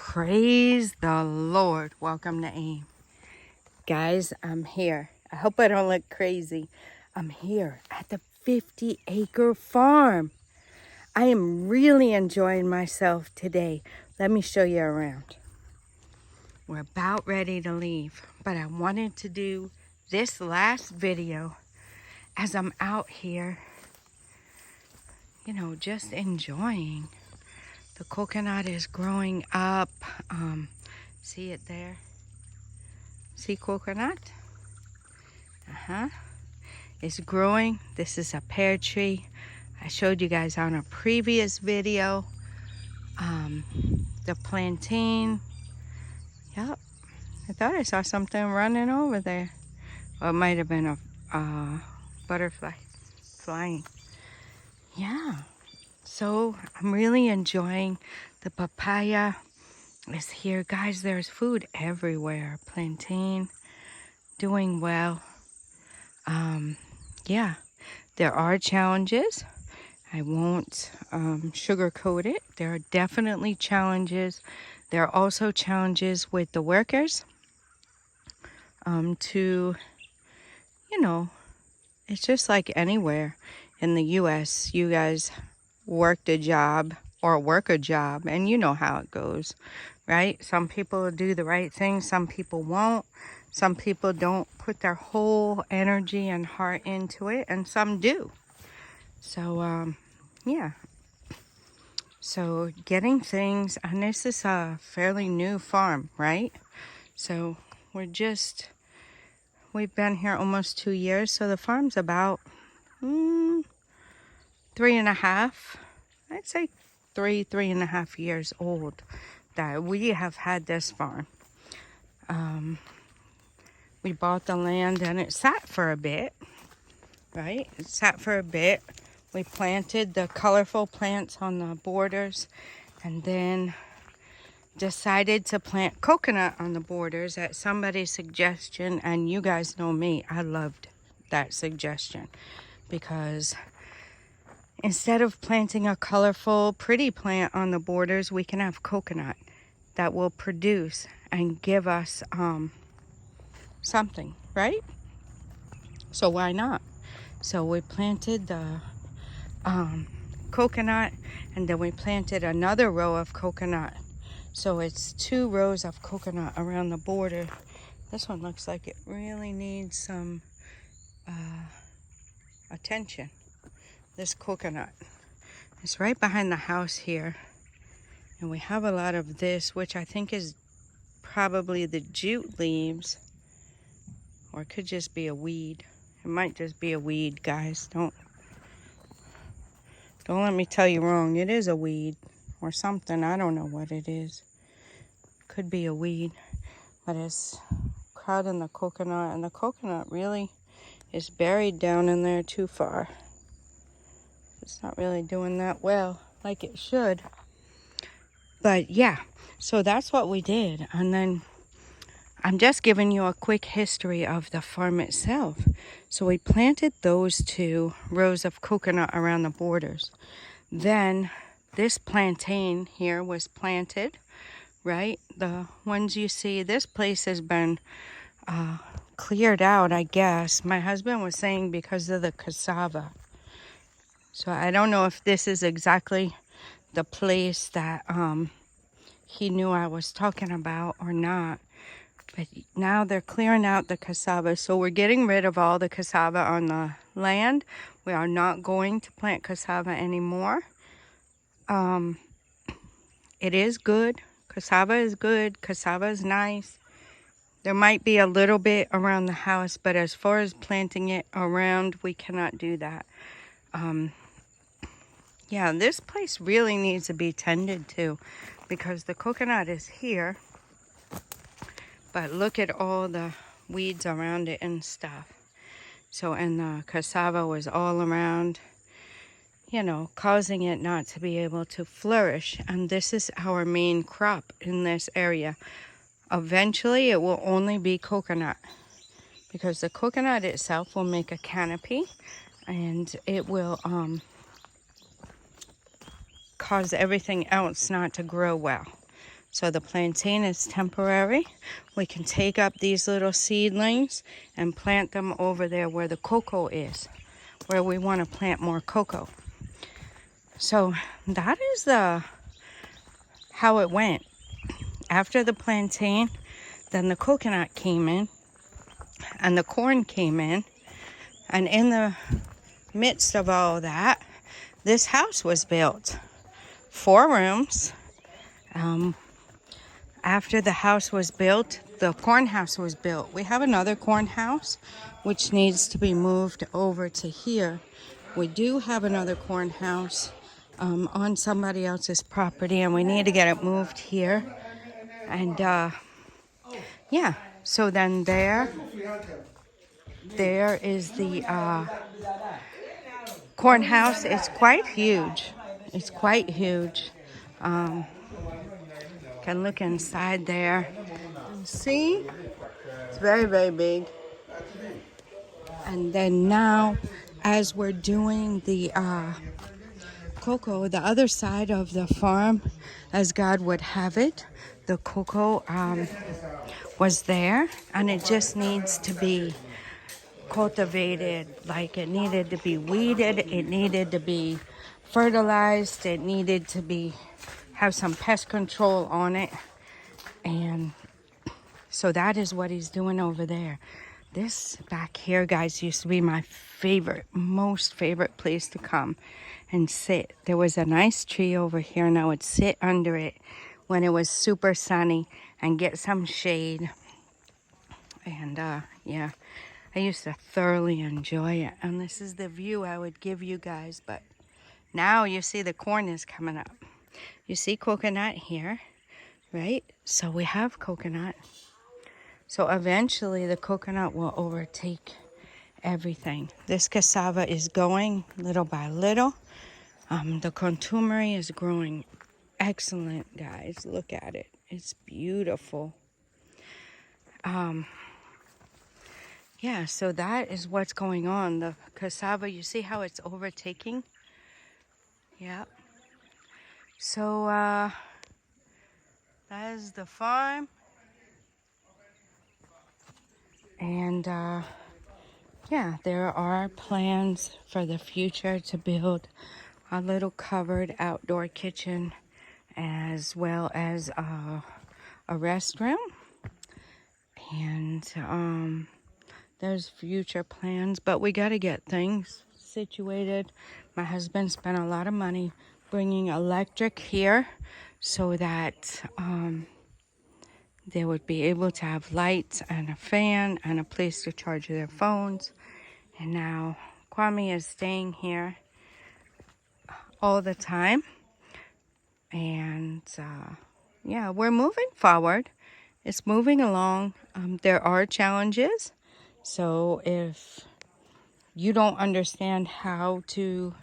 Praise the Lord. Welcome to AIM. Guys, I'm here. I hope I don't look crazy. I'm here at the 50-acre farm. I am really enjoying myself today. Let me show you around. We're about ready to leave, but I wanted to do this last video as I'm out here, just enjoying. The coconut is growing up. See it there? See coconut? It's growing. This is a pear tree. I showed you guys on a previous video. The plantain. Yep. I thought I saw something running over there. Well, it might have been a butterfly flying. Yeah. So I'm really enjoying the papaya. Is here, guys. There's food everywhere. Plantain, doing well. Yeah, there are challenges. I won't sugarcoat it. There are definitely challenges. There are also challenges with the workers. It's just like anywhere in the U.S. You guys worked a job or work a job, and you know how it goes, right? Some people do the right thing, some people won't. Some people don't put their whole energy and heart into it, and some do. So, yeah. So getting things, and this is a fairly new farm, right? So we've been here almost 2 years. So the farm's about 3.5, I'd say 3.5 years old that we have had this farm. We bought the land and it sat for a bit, right? It sat for a bit. We planted the colorful plants on the borders and then decided to plant coconut on the borders at somebody's suggestion. And you guys know me, I loved that suggestion because instead of planting a colorful, pretty plant on the borders, we can have coconut that will produce and give us something, right? So why not? So we planted the coconut, and then we planted another row of coconut. So it's 2 rows of coconut around the border. This one looks like it really needs some attention. This coconut. It's right behind the house here. And we have a lot of this, which I think is probably the jute leaves. Or it could just be a weed. It might just be a weed, guys. Don't let me tell you wrong. It is a weed or something. I don't know what it is. Could be a weed. But it's crowding the coconut. And the coconut really is buried down in there too far. It's not really doing that well like it should. But yeah, so that's what we did. And then I'm just giving you a quick history of the farm itself. So we planted those 2 rows of coconut around the borders. Then this plantain here was planted, right? The ones you see, this place has been cleared out, I guess. My husband was saying because of the cassava. So I don't know if this is exactly the place that he knew I was talking about or not. But now they're clearing out the cassava. So we're getting rid of all the cassava on the land. We are not going to plant cassava anymore. It is good. Cassava is good. Cassava is nice. There might be a little bit around the house, but as far as planting it around, we cannot do that. Yeah, this place really needs to be tended to because the coconut is here. But look at all the weeds around it and stuff. So, and the cassava was all around, causing it not to be able to flourish. And this is our main crop in this area. Eventually, it will only be coconut because the coconut itself will make a canopy and it will cause everything else not to grow well. So the plantain is temporary. We can take up these little seedlings and plant them over there where the cocoa is, where we want to plant more cocoa. So that is how it went. After the plantain, then the coconut came in and the corn came in. And in the midst of all that, this house was built. 4 rooms. After the house was built, the corn house was built. We have another corn house, which needs to be moved over to here. We do have another corn house on somebody else's property, and we need to get it moved here. And yeah, so then there is the corn house. It's quite huge. It's quite huge. Can look inside there. See? It's very, very big. And then now, as we're doing the cocoa, the other side of the farm, as God would have it, the cocoa was there, and it just needs to be cultivated. Like, it needed to be weeded, it needed to be fertilized, it needed to have some pest control on it. And so that is what he's doing over there. This back here, guys, used to be my most favorite place to come and sit. There was a nice tree over here, and I would sit under it when it was super sunny and get some shade. And yeah, I used to thoroughly enjoy it. And this is the view I would give you guys. But now you see the corn is coming up. You see coconut here, right? So we have coconut. So eventually the coconut will overtake everything. This cassava is going little by little. The contumery is growing excellent, guys. Look at it. It's beautiful. Yeah, so that is what's going on. The cassava, you see how it's overtaking? Yeah. So that is the farm. And yeah, there are plans for the future to build a little covered outdoor kitchen, as well as a restroom. And there's future plans, but we got to get things situated. My husband spent a lot of money bringing electric here so that they would be able to have lights and a fan and a place to charge their phones. And now Kwame is staying here all the time. And yeah, we're moving forward. It's moving along. There are challenges. So if you don't understand how to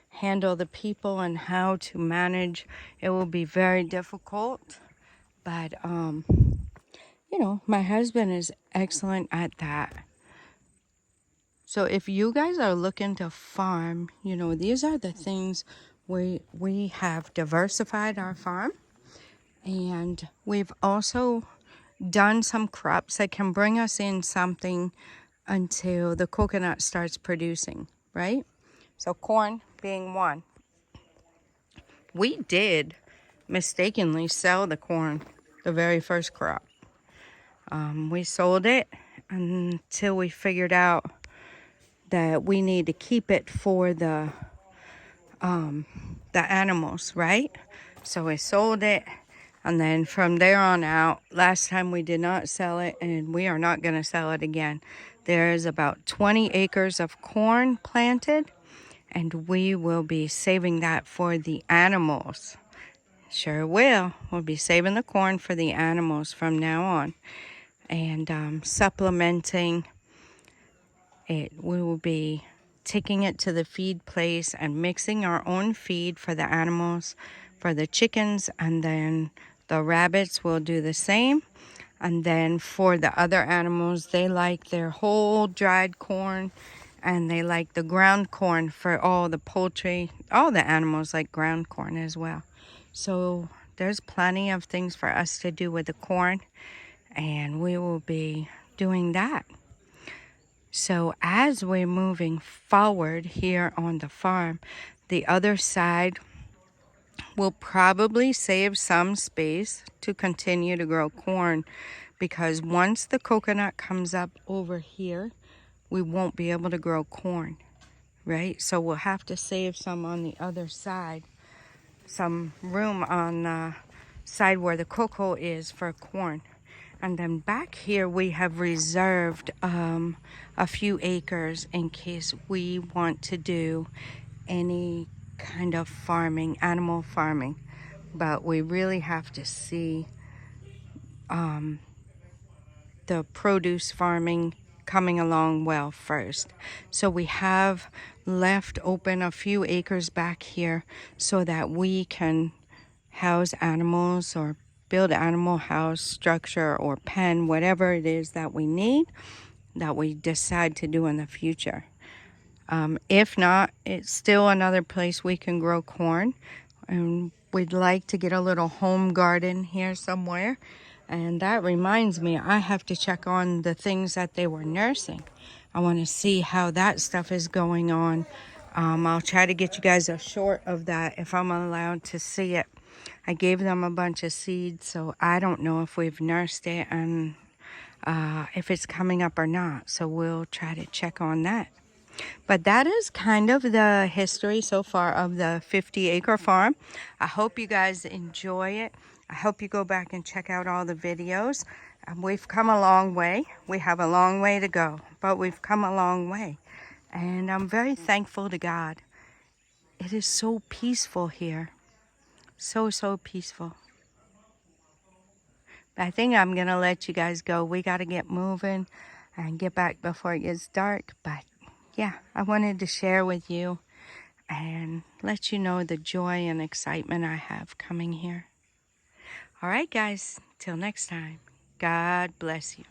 handle the people and how to manage, it will be very difficult. But you know, my husband is excellent at that. So if you guys are looking to farm, you know, these are the things we have diversified our farm. And we've also done some crops that can bring us in something until the coconut starts producing, right? So corn being one. We did mistakenly sell the corn, the very first crop. We sold it until we figured out that we need to keep it for the animals, right? So we sold it, and then from there on out, last time we did not sell it, and we are not going to sell it again. There is about 20 acres of corn planted, and we will be saving that for the animals. Sure will. We'll be saving the corn for the animals from now on. And supplementing it. We will be taking it to the feed place and mixing our own feed for the animals, for the chickens, and then the rabbits will do the same. And then for the other animals, they like their whole dried corn, and they like the ground corn for all the poultry. All the animals like ground corn as well. So there's plenty of things for us to do with the corn, and we will be doing that. So as we're moving forward here on the farm, the other side will probably save some space to continue to grow corn, because once the coconut comes up over here, we won't be able to grow corn, right? So we'll have to save some on the other side, some room on the side where the cocoa is for corn. And then back here we have reserved a few acres in case we want to do any kind of farming, animal farming. But we really have to see the produce farming coming along well first. So we have left open a few acres back here so that we can house animals or build animal house structure or pen, whatever it is that we need, that we decide to do in the future. If not, it's still another place we can grow corn, and we'd like to get a little home garden here somewhere. And that reminds me, I have to check on the things that they were nursing. I want to see how that stuff is going on. I'll try to get you guys a short of that if I'm allowed to see it. I gave them a bunch of seeds, so I don't know if we've nursed it and if it's coming up or not. So we'll try to check on that. But that is kind of the history so far of the 50-acre farm. I hope you guys enjoy it. I hope you go back and check out all the videos. We've come a long way. We have a long way to go, but we've come a long way. And I'm very thankful to God. It is so peaceful here. So peaceful. I think I'm going to let you guys go. We got to get moving and get back before it gets dark. But yeah, I wanted to share with you and let you know the joy and excitement I have coming here. All right, guys, till next time, God bless you.